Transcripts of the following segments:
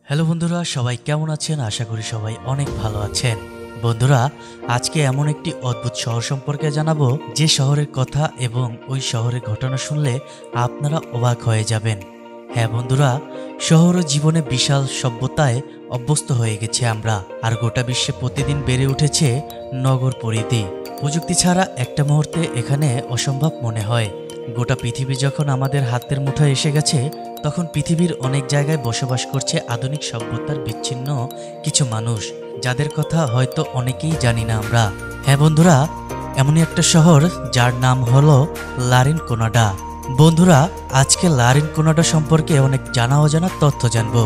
Hello বন্ধুরা, সবাই কেমন আছেন? আশা করি সবাই অনেক ভালো আছেন। বন্ধুরা, আজকে এমন একটি অদ্ভুত শহর সম্পর্কে জানাবো যে শহরের কথা এবং ওই শহরের ঘটনা শুনলে আপনারা অবাক হয়ে যাবেন। হ্যাঁ বন্ধুরা, শহর ও জীবনে বিশাল সভ্যতায় অভ্যস্ত হয়ে গেছে আমরা, আর গোটা বিশ্বে প্রতিদিন বেড়ে উঠেছে নগর পরিধি। প্রযুক্তি ছাড়া একটা মুহূর্তে এখানে অসম্ভব মনে হয়। গোটা পৃথিবী যখন আমাদের হাতের মুঠোয় এসে গেছে, তখন পৃথিবীর অনেক জায়গায় বসবাস করছে আধুনিক সভ্যতার বিচ্ছিন্ন কিছু মানুষ, যাদের কথা হয়তো অনেকেই জানি না আমরা। হ্যাঁ বন্ধুরা, এমনই একটা শহর যার নাম হলো লারিনকোনাডা। বন্ধুরা, আজকে লারিনকোনাডা সম্পর্কে অনেক জানা অজানা তথ্য জানবো,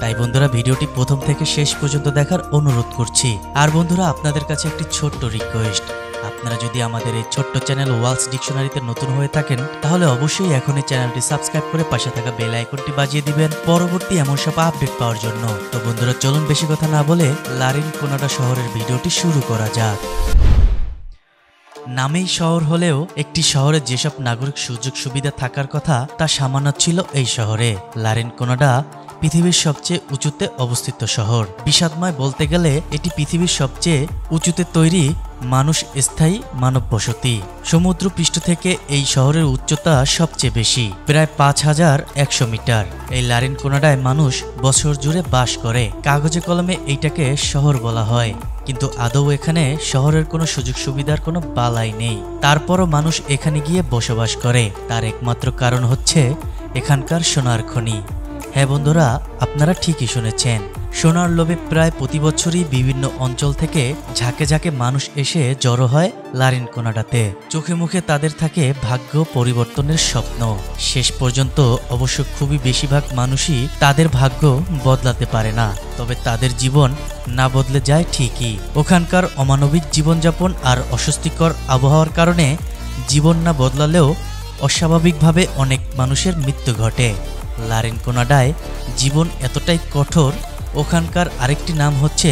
তাই বন্ধুরা ভিডিওটি প্রথম থেকে শেষ পর্যন্ত দেখার অনুরোধ করছি। আর বন্ধুরা, আপনাদের কাছে একটি ছোট্ট রিকোয়েস্ট, আপনারা যদি আমাদের এই ছোট্ট চ্যানেল ওয়ালস ডিকশনারিতে নতুন হয়ে থাকেন, তাহলে অবশ্যই এখন এই চ্যানেলটি সাবস্ক্রাইব করে পাশে থাকা বেল আইকনটি বাজিয়ে দিবেন পরবর্তী এমন সব আপডেট পাওয়ার জন্য। তো বন্ধুরা চলুন বেশি কথা না বলে লারিনকোনাডা শহরের ভিডিওটি শুরু করা যাক। নামেই শহর হলেও একটি শহরে যেসব নাগরিক সুযোগ সুবিধা থাকার কথা তা সামান্য ছিল এই শহরে। লারিনকোনাডা পৃথিবীর সবচেয়ে উঁচুতে অবস্থিত শহর। বিষাদময় বলতে গেলে এটি পৃথিবীর সবচেয়ে উঁচুতে তৈরি মানুষ স্থায়ী মানব বসতি। সমুদ্র পৃষ্ঠ থেকে এই শহরের উচ্চতা সবচেয়ে বেশি, প্রায় 5100 মিটার। এই লারিনকোনাডায় মানুষ বছর জুড়ে বাস করে। কাগজে কলমে এইটাকে শহর বলা হয়, কিন্তু আদৌ এখানে শহরের কোনো সুযোগ সুবিধার কোনো বালাই নেই। তারপরও মানুষ এখানে গিয়ে বসবাস করে। তার একমাত্র কারণ হচ্ছে এখানকার সোনার খনি। হ্যাঁ বন্ধুরা, আপনারা ঠিকই শুনেছেন, সোনার লোভে প্রায় প্রতি বছরই বিভিন্ন অঞ্চল থেকে ঝাঁকে ঝাঁকে মানুষ এসে জড়ো হয় লারিনকোনাডাতে। চোখে মুখে তাদের থাকে ভাগ্য পরিবর্তনের স্বপ্ন। শেষ পর্যন্ত অবশ্য খুবই বেশিরভাগ মানুষই তাদের ভাগ্য বদলাতে পারে না, তবে তাদের জীবন না বদলে যায় ঠিকই। ওখানকার অমানবিক জীবনযাপন আর অস্বস্তিকর আবহাওয়ার কারণে জীবন না বদলালেও অস্বাভাবিকভাবে অনেক মানুষের মৃত্যু ঘটে। লারিনকোনাডায় জীবন এতটাই কঠোর, ওখানকার আরেকটি নাম হচ্ছে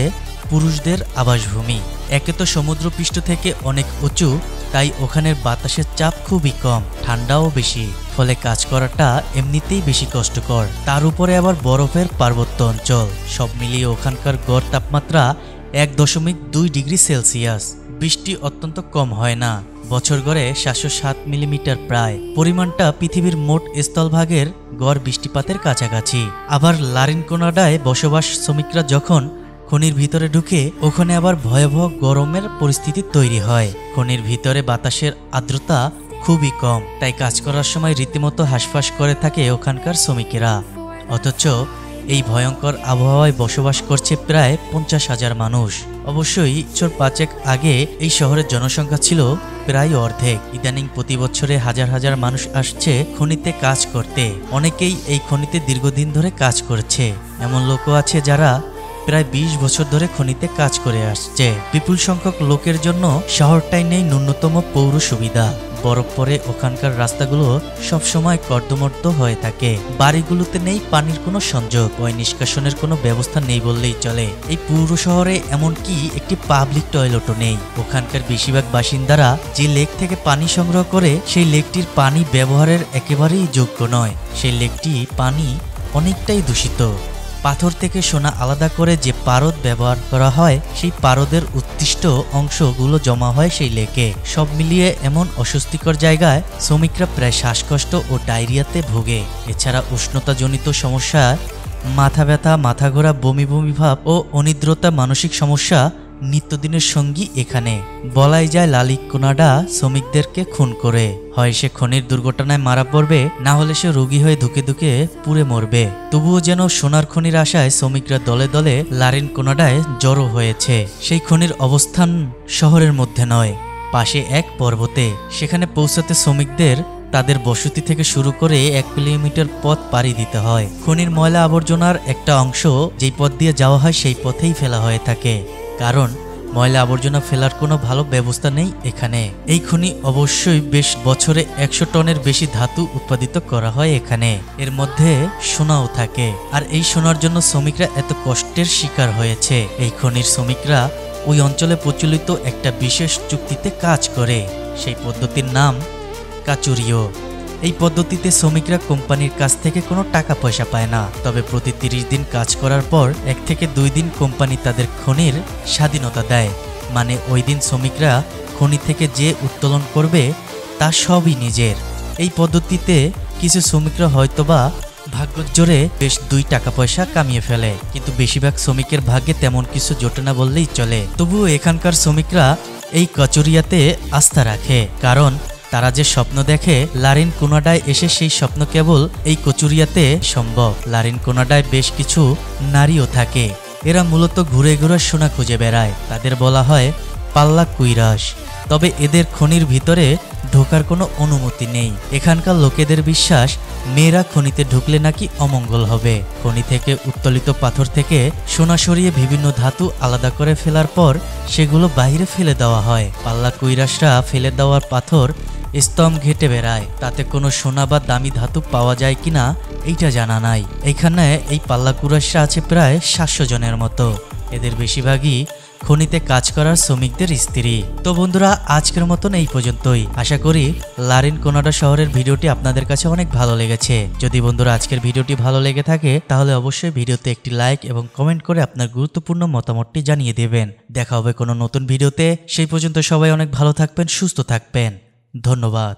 পুরুষদের আবাসভূমি। একে তো সমুদ্রপৃষ্ঠ থেকে অনেক উঁচু, তাই ওখানের বাতাসের চাপ খুবই কম, ঠান্ডাও বেশি, ফলে কাজ করাটা এমনিতেই বেশি কষ্টকর। তার উপরে আবার বরফের পার্বত্য অঞ্চল। সব মিলিয়ে ওখানকার গড় তাপমাত্রা 1.2 ডিগ্রি সেলসিয়াস। বৃষ্টি অত্যন্ত কম হয় না, বছর গড়ে 707 মিলিমিটার, প্রায় পরিমাণটা পৃথিবীর মোট স্থলভাগের গড় বৃষ্টিপাতের কাছাকাছি। আবার লারিনকোনাডায় বসবাস শ্রমিকরা যখন খনির ভিতরে ঢুকে, ওখানে আবার ভয়াবহ গরমের পরিস্থিতি তৈরি হয়। খনির ভিতরে বাতাসের আর্দ্রতা খুবই কম, তাই কাজ করার সময় রীতিমতো হাঁসফাঁস করে থাকে ওখানকার শ্রমিকেরা। অথচ এই ভয়ঙ্কর আবহাওয়ায় বসবাস করছে প্রায় 50,000 মানুষ। অবশ্যই 5 আগে এই শহরের জনসংখ্যা ছিল প্রায় অর্ধেক। ইদানিং প্রতি বছরে হাজার হাজার মানুষ আসছে খনিতে কাজ করতে। অনেকেই এই খনিতে দীর্ঘদিন ধরে কাজ করছে। এমন লোকও আছে যারা প্রায় 20 বছর ধরে খনিতে কাজ করে আসছে। বিপুল সংখ্যক লোকের জন্য শহরটাই নেই ন্যূনতম পৌর সুবিধা। বরফ পরে ওখানকার রাস্তাগুলো সবসময় কর্দমর্দ হয়ে থাকে। বাড়িগুলোতে নেই পানির কোনো সংযোগ, ওই নিষ্কাশনের কোনো ব্যবস্থা নেই বললেই চলে। এই পুরো শহরে এমনকি একটি পাবলিক টয়লেটও নেই। ওখানকার বেশিরভাগ বাসিন্দারা যে লেক থেকে পানি সংগ্রহ করে, সেই লেকটির পানি ব্যবহারের একেবারেই যোগ্য নয়। সেই লেকটি পানি অনেকটাই দূষিত। পাথর থেকে সোনা আলাদা করে যে পারদ ব্যবহার করা হয়, সেই পারদের উৎকৃষ্ট অংশগুলো জমা হয় সেই লেকে। সব মিলিয়ে এমন অস্বস্তিকর জায়গায় শ্রমিকরা প্রায় শ্বাসকষ্ট ও ডায়রিয়াতে ভোগে। এছাড়া উষ্ণতাজনিত সমস্যা, মাথা ব্যথা, মাথা ঘোরা, বমি বমি ভাব ও অনিদ্রতা, মানসিক সমস্যা নিত্যদিনের সঙ্গী এখানে। বলাই যায় লারিনকোনাডা শ্রমিকদেরকে খুন করে। হয় সে খনির দুর্ঘটনায় মারা পড়বে, না হলে সে রোগী হয়ে ধুকে ধুকে পুড়ে মরবে। তবুও যেন সোনার খনির আশায় শ্রমিকরা দলে দলে লারিনকোনাডায় জড়ো হয়েছে। সেই খনির অবস্থান শহরের মধ্যে নয়, পাশে এক পর্বতে। সেখানে পৌঁছাতে শ্রমিকদের তাদের বসতি থেকে শুরু করে 1 কিলোমিটার পথ পাড়ি দিতে হয়। খনির ময়লা আবর্জনার একটা অংশ যেই পথ দিয়ে যাওয়া হয়, সেই পথেই ফেলা হয়ে থাকে, কারণ ময়লা আবর্জনা ফেলার কোনো ভালো ব্যবস্থা নেই এখানে। এই খনি অবশ্যই বেশ বছরে 100 টনের বেশি ধাতু উৎপাদিত করা হয় এখানে। এর মধ্যে সোনাও থাকে, আর এই সোনার জন্য শ্রমিকরা এত কষ্টের শিকার হয়েছে। এই খনির শ্রমিকরা ওই অঞ্চলে প্রচলিত একটা বিশেষ চুক্তিতে কাজ করে। সেই পদ্ধতির নাম কাচুরিও। এই পদ্ধতিতে শ্রমিকরা কোম্পানির কাছ থেকে কোনো টাকা পয়সা পায় না, তবে প্রতি 30 দিন কাজ করার পর 1 থেকে 2 দিন কোম্পানি তাদের খনির স্বাধীনতা দেয়। মানে ওই দিন শ্রমিকরা খনি থেকে যে উত্তোলন করবে তা সবই নিজের। এই পদ্ধতিতে কিছু শ্রমিকরা হয়তোবা ভাগ্যের জোরে বেশ 2 টাকা পয়সা কামিয়ে ফেলে, কিন্তু বেশিরভাগ শ্রমিকের ভাগ্যে তেমন কিছু জোটে না বললেই চলে। তবুও এখানকার শ্রমিকরা এই কচুরিয়াতে আস্থা রাখে, কারণ তারা যে স্বপ্ন দেখে লারিন কোনাডায় এসে সেই স্বপ্ন কেবল এই কচুরিয়াতে সম্ভব। লারিন কোনাডায় বেশ কিছু নারীও থাকে, এরা মূলত ঘুরে ঘুরে সোনা খুঁজে বেড়ায়, তাদের বলা হয় পাল্লা কুইরাস। তবে এদের খনির ভিতরে ঢোকার কোনো অনুমতি নেই। এখানকার লোকেদের বিশ্বাস মেয়েরা খনিতে ঢুকলে নাকি অমঙ্গল হবে। খনি থেকে উত্তোলিত পাথর থেকে সোনা সরিয়ে বিভিন্ন ধাতু আলাদা করে ফেলার পর সেগুলো বাইরে ফেলে দেওয়া হয়। পাল্লা কুইরাসরা ফেলে দেওয়ার পাথর স্তম্ভ ঘেটে বেড়ায়, তাতে কোনো সোনা বা দামি ধাতু পাওয়া যায় কিনা এইটা জানা নাই। এইখানে এই পাল্লা কুইরাসরা আছে প্রায় 700 জনের মতো। এদের বেশিরভাগই খনিতে কাজ করার শ্রমিকদের স্ত্রী। তো বন্ধুরা, আজকের মতন এই পর্যন্তই। আশা করি লারিন কোনাডা শহরের ভিডিওটি আপনাদের কাছে অনেক ভালো লেগেছে। যদি বন্ধুরা আজকের ভিডিওটি ভালো লেগে থাকে তাহলে অবশ্যই ভিডিওতে একটি লাইক এবং কমেন্ট করে আপনার গুরুত্বপূর্ণ মতামতটি জানিয়ে দেবেন। দেখা হবে কোনো নতুন ভিডিওতে। সেই পর্যন্ত সবাই অনেক ভালো থাকবেন, সুস্থ থাকবেন। ধন্যবাদ।